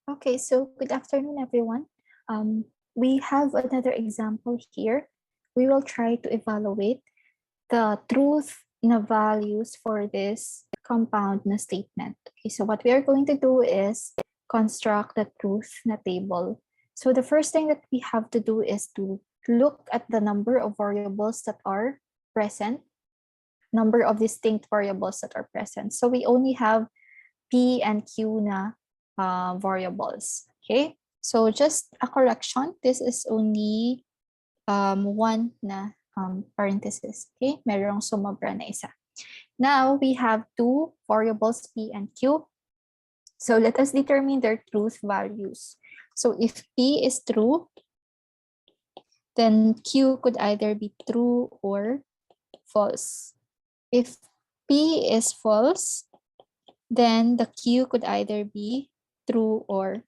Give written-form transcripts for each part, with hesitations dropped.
Okay, so good afternoon, everyone. We have another example here. We will try to evaluate the truth na values for this compound na statement. Okay, so what we are going to do is construct the truth na table. So the first thing that we have to do is to look at the number of variables that are present, number of distinct variables that are present. So we only have P and Q na variables. Okay, so just a correction. This is only one na parenthesis. Okay, merong sumobra na isa. Now we have two variables P and Q. So let us determine their truth values. So if P is true, then Q could either be true or false. If P is false, then the Q could either be true or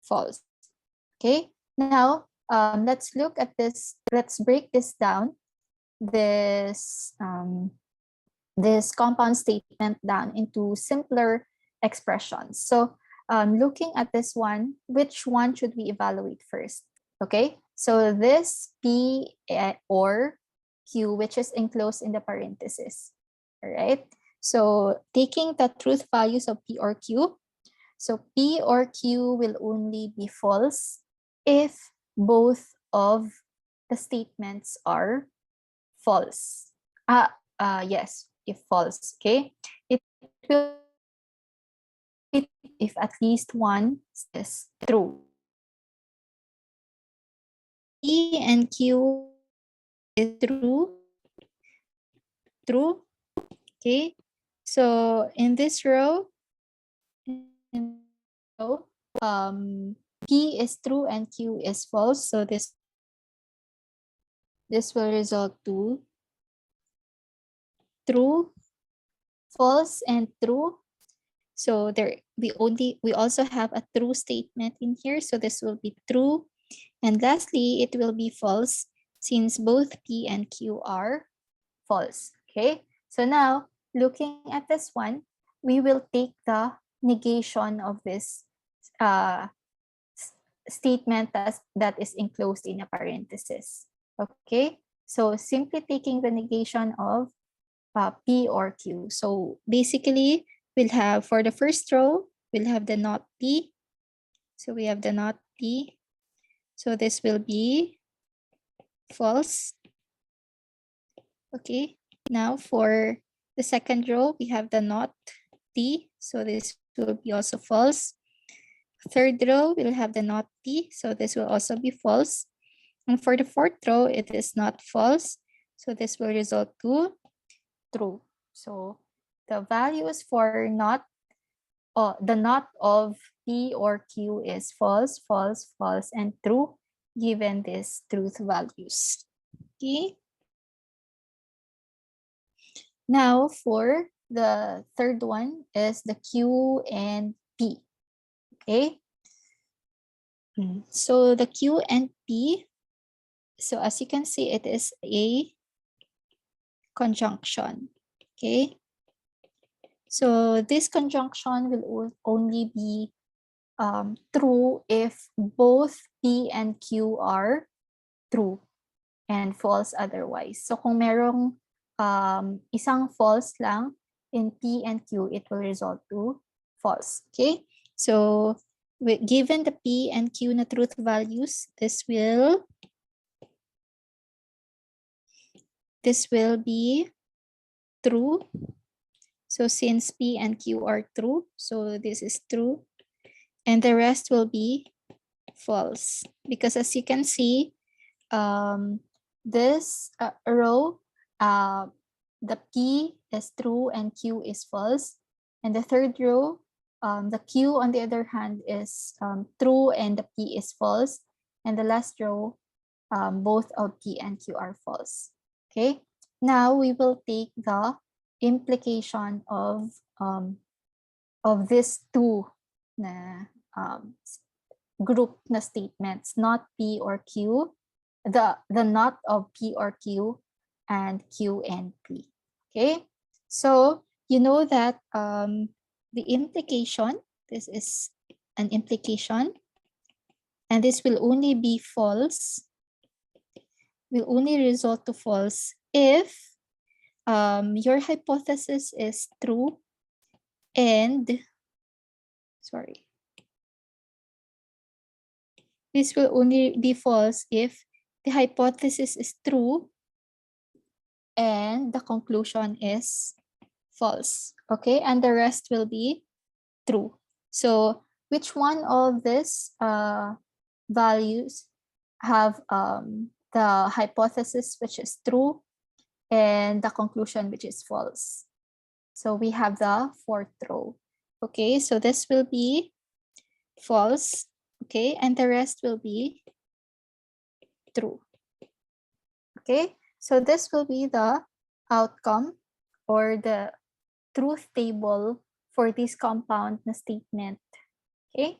false. Okay, now let's look at this. Let's break this down. This compound statement down into simpler expressions. So looking at this one, which one should we evaluate first? Okay, so this P or Q, which is enclosed in the parenthesis. All right, so taking the truth values of P or Q, so P or Q will only be false if both of the statements are false. Yes, if false, okay? It will if at least one is true. P and Q is true, okay? So in this row, P is true and Q is false. So this will result to true, false, and true. So we also have a true statement in here. So this will be true. And lastly, it will be false since both P and Q are false. Okay. So now looking at this one, we will take the negation of this statement that is enclosed in a parenthesis. Okay. So simply taking the negation of P or Q. So basically, we'll have for the first row, we'll have the not P. So we have the not P. So this will be false. Okay. Now for the second row, we have the not T. So this will be also false. Third row, we'll have the not T. So this will also be false. And for the fourth row, it is not false. So this will result to true. So the values for not, the not of P or Q is false, false, false, and true, given these truth values. Okay. Now for the third one is the Q and P. Okay. So the Q and P, so as you can see, it is a conjunction. Okay. So this conjunction will only be true if both P and Q are true and false otherwise. So kung merong isang false lang in P and Q, it will result to false. Okay, so given the P and Q na truth values, this will be true. So since P and Q are true, so this is true. And the rest will be false. Because as you can see, this row, the P is true and Q is false. And the third row, the Q on the other hand is true and the P is false. And the last row, both of P and Q are false. Okay, now we will take the implication of these two na group na statements, not P or Q, the not of P or Q and Q and P. Okay, so you know that the implication, this is an implication. And this will only be false, will only result to false if your hypothesis is true and, this will only be false if the hypothesis is true and the conclusion is false. Okay, and the rest will be true. So which one of these values have the hypothesis which is true and the conclusion which is false? So we have the fourth row. Okay, so this will be false. Okay, and the rest will be true. Okay, so this will be the outcome or the truth table for this compound na statement. Okay.